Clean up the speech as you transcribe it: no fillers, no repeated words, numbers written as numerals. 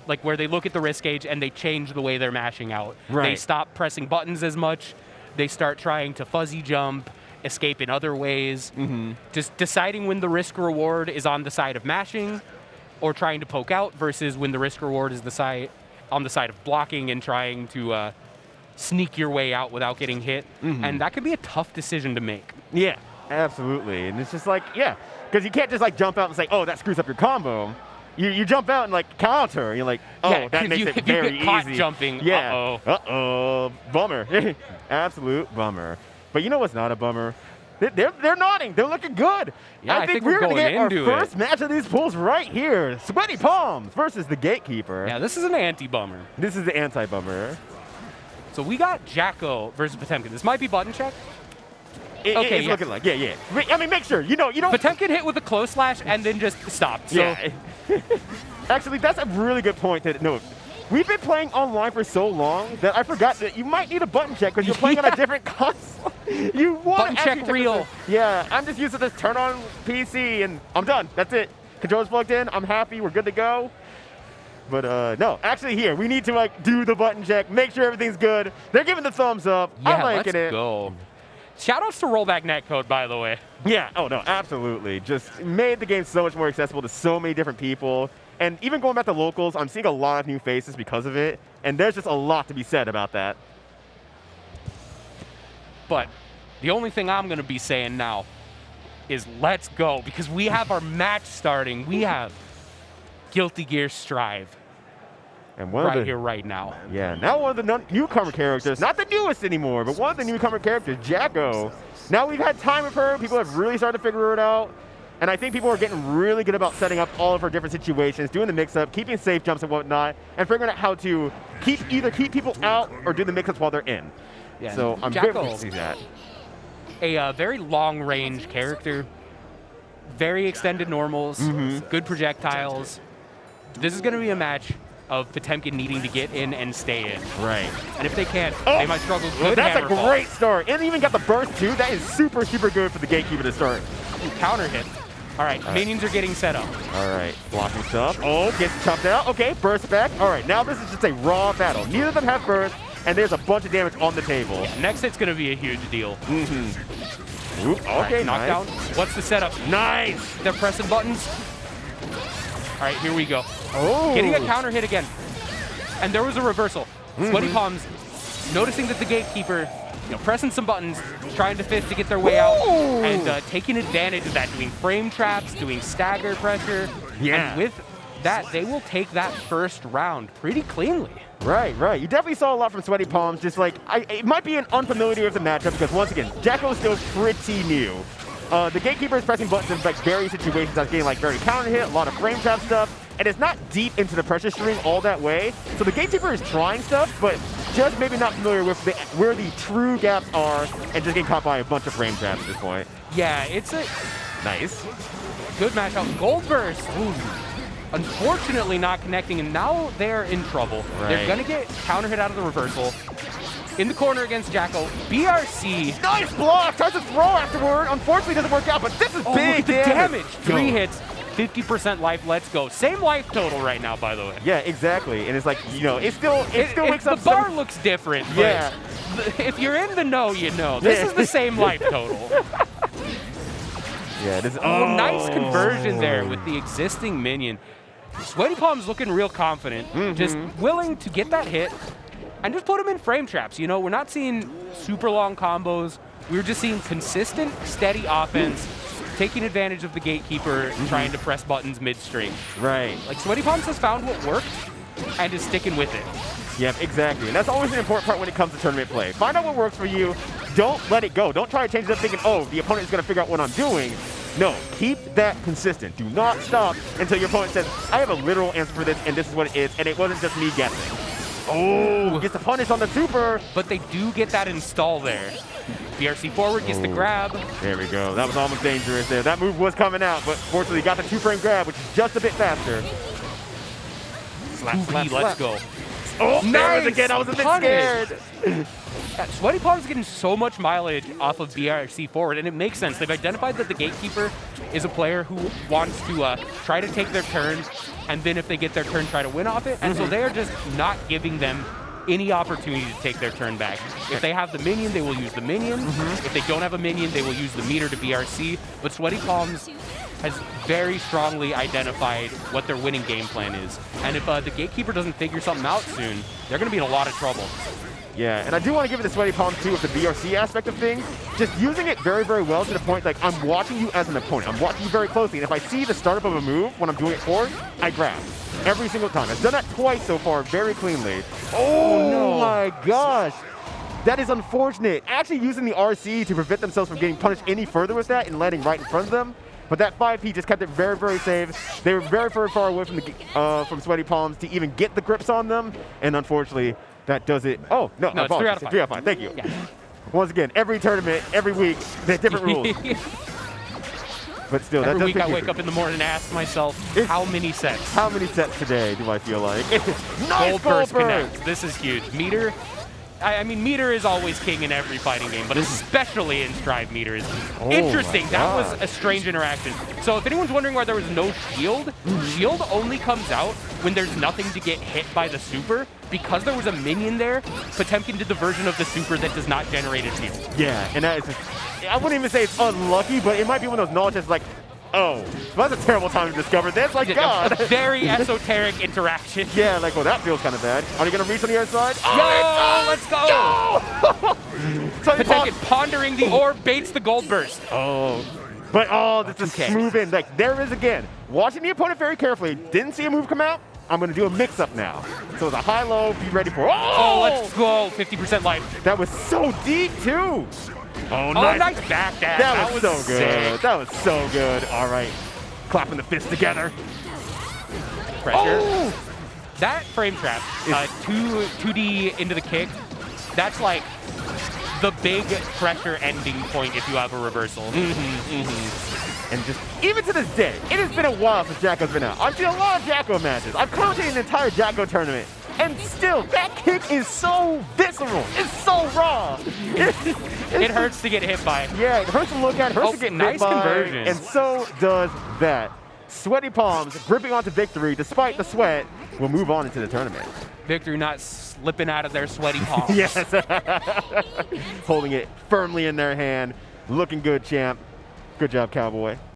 like where they look at the risk gauge and they change the way they're mashing out. Right. They stop pressing buttons as much. They start trying to fuzzy jump, escape in other ways. Just deciding when the risk reward is on the side of mashing or trying to poke out versus when the risk reward is on the side of blocking and trying to sneak your way out without getting hit. And that can be a tough decision to make. Yeah, absolutely. And it's just like, yeah, because you can't just like jump out and say, oh, that screws up your combo. You jump out and like counter. You're like, oh, Yeah, that makes it very you get caught easy. jumping. Yeah. Uh-oh. Bummer. Absolute bummer. But you know what's not a bummer? They're nodding. They're looking good. Yeah, I think we're going going to get our into first match of these pools right here. Sweaty Palms versus the Gatekeeper. Yeah, this is an anti-bummer. This is the anti-bummer. So we got Jacko versus Potemkin. This might be button check. It's looking like, yeah. I mean, make sure. You don't. Potemkin hit with a close slash and then just stopped. So Yeah. Actually, that's a really good point to note. We've been playing online for so long that I forgot that you might need a button check because you're playing on a different console. You want Button check real. Yeah, I'm just used to this turn on PC and I'm done. That's it. Controller's plugged in. I'm happy. We're good to go. But no, actually here, we need to like do the button check, make sure everything's good. They're giving the thumbs up. yeah, I'm liking let's it. go. Shoutouts to Rollback Netcode, by the way. Yeah, oh no, absolutely. Just made the game so much more accessible to so many different people. And even going back to locals, I'm seeing a lot of new faces because of it. And there's just a lot to be said about that. But the only thing I'm going to be saying now is let's go, because we have our match starting. We have Guilty Gear Strive And one right of the, here, right now. Yeah, now one of the newcomer characters, not the newest anymore, but one of the newcomer characters, Jacko. Now we've had time with her. People have really started to figure it out. And I think people are getting really good about setting up all of her different situations, doing the mix-up, keeping safe jumps and whatnot, and figuring out how to either keep people out or do the mix-ups while they're in. Yeah, So I'm very Jacko, pleased to see that. a very long-range character, very extended normals, good projectiles. This is going to be a match of Potemkin needing to get in and stay in. Right. And if they can't, they might struggle. Good That's a hammer fall. great start. And even got the burst, too. That is super, super good for the Gatekeeper to start. Ooh, counter hit. All right, minions are getting set up. All right, blocking stuff. Oh, gets chopped out. Okay, burst back. All right, now this is just a raw battle. Neither of them have burst, and there's a bunch of damage on the table. Next hit's going to be a huge deal. Oop, okay, knockdown. nice. What's the setup? Nice. They're pressing buttons. All right, here we go. Oh. Getting a counter hit again. And there was a reversal. Sweaty Palms noticing that the Gatekeeper, pressing some buttons, trying to fist to get their way out, and taking advantage of that, doing frame traps, doing stagger pressure. Yeah. And with that, they will take that first round pretty cleanly. Right. You definitely saw a lot from Sweaty Palms. Just like, it might be an unfamiliar with the matchup because once again, Jacko is still pretty new. The Gatekeeper is pressing buttons in like various situations that's getting like very counter hit, a lot of frame trap stuff, and it's not deep into the pressure string all that way. So the Gatekeeper is trying stuff, but just maybe not familiar with where the true gaps are and just getting caught by a bunch of frame traps at this point. Yeah, it's a Nice. good matchup. Gold Burst. Ooh. Unfortunately not connecting, and now they're in trouble. Right. They're going to get counter hit out of the reversal. In the corner against Jacko. BRC. Nice block! Tries to throw afterward. Unfortunately, doesn't work out, but this is Oh, big look at the damage. damage. 3 hits, 50% life. Let's go. Same life total right now, by the way. Yeah, exactly. And it's like, it still wakes up. The bar looks different. But Yeah. if you're in the know, you know. This is the same life total. Yeah, this is. Oh, nice conversion there with the existing minion. Sweaty Palms looking real confident, just willing to get that hit and just put him in frame traps. We're not seeing super long combos. We're just seeing consistent, steady offense, taking advantage of the Gatekeeper, trying to press buttons mid-string. Right. Like, Sweaty Palms has found what worked and is sticking with it. Yep, exactly. And that's always an important part when it comes to tournament play. Find out what works for you. Don't let it go. Don't try to change it up thinking, oh, the opponent is going to figure out what I'm doing. No, keep that consistent. Do not stop until your opponent says, I have a literal answer for this, and this is what it is, and it wasn't just me guessing. Oh, gets the punish on the super. But they do get that install there. BRC forward gets the grab. There we go. That was almost dangerous there. That move was coming out, but fortunately got the 2-frame grab, which is just a bit faster. Slap, let's go. Oh, Nice there it is again. I was a bit punish. scared. Sweaty Palms getting so much mileage off of BRC forward, and it makes sense. They've identified that the Gatekeeper is a player who wants to try to take their turn, and then if they get their turn, try to win off it. And so they are just not giving them any opportunity to take their turn back. If they have the minion, they will use the minion. If they don't have a minion, they will use the meter to BRC. But Sweaty Palms has very strongly identified what their winning game plan is. And if the Gatekeeper doesn't figure something out soon, they're going to be in a lot of trouble. Yeah, and I do want to give it to Sweaty Palms too with the BRC aspect of things. Just using it very, very well to the point like I'm watching you as an opponent. I'm watching you very closely, and if I see the startup of a move when I'm doing it forward, I grab. Every single time. I've done that twice so far, very cleanly. Oh no. My gosh. That is unfortunate. Actually using the RC to prevent themselves from getting punished any further with that and landing right in front of them. But that 5P just kept it very, very safe. They were very, very far away from Sweaty Palms to even get the grips on them. And unfortunately, that does it. Oh, no, it's 3 out of 5. 3 out of 5, thank you. Yeah. Once again, every tournament, every week, they have different rules. But still, every that week I wake up in the morning and ask myself, how many sets? How many sets today do I feel like? Nice Gold Burst Connect. This is huge. Meter. I mean, meter is always king in every fighting game, but especially in Strive, meter is interesting. That was a strange interaction. So if anyone's wondering why there was no shield, shield only comes out when there's nothing to get hit by the super. Because there was a minion there, Potemkin did the version of the super that does not generate a shield. Yeah, and that is just, I wouldn't even say it's unlucky, but it might be one of those knowledge that's like, oh, that's a terrible time to discover this. Like, God. A very esoteric interaction. Yeah, like, well, that feels kind of bad. Are you going to reach on the other side? Yo, let's go! So Potemkin pondering the orb baits the gold burst. Oh. But, this is smooth in. Like, there is again. Watching the opponent very carefully. Didn't see a move come out. I'm going to do a mix-up now. So it's a high-low, be ready for Oh, let's go. 50% life. That was so deep, too. Oh, nice back dash. That was so good. Sick. That was so good. All right. Clapping the fists together. Pressure. Oh! That frame trap, 2D into the kick, that's like the big pressure ending point if you have a reversal. And just, even to this day, it has been a while since Jacko's been out. I've seen a lot of Jacko matches. I've commentated an entire Jacko tournament. And still, that kick is so visceral. It's so raw. It hurts to get hit by. Yeah, it hurts to look at, it hurts to get hit by. Conversion. And so does that. Sweaty Palms gripping onto victory despite the sweat will move on into the tournament. Victory not slipping out of their sweaty palms. Yes. Holding it firmly in their hand. Looking good, champ. Good job, Cowboy.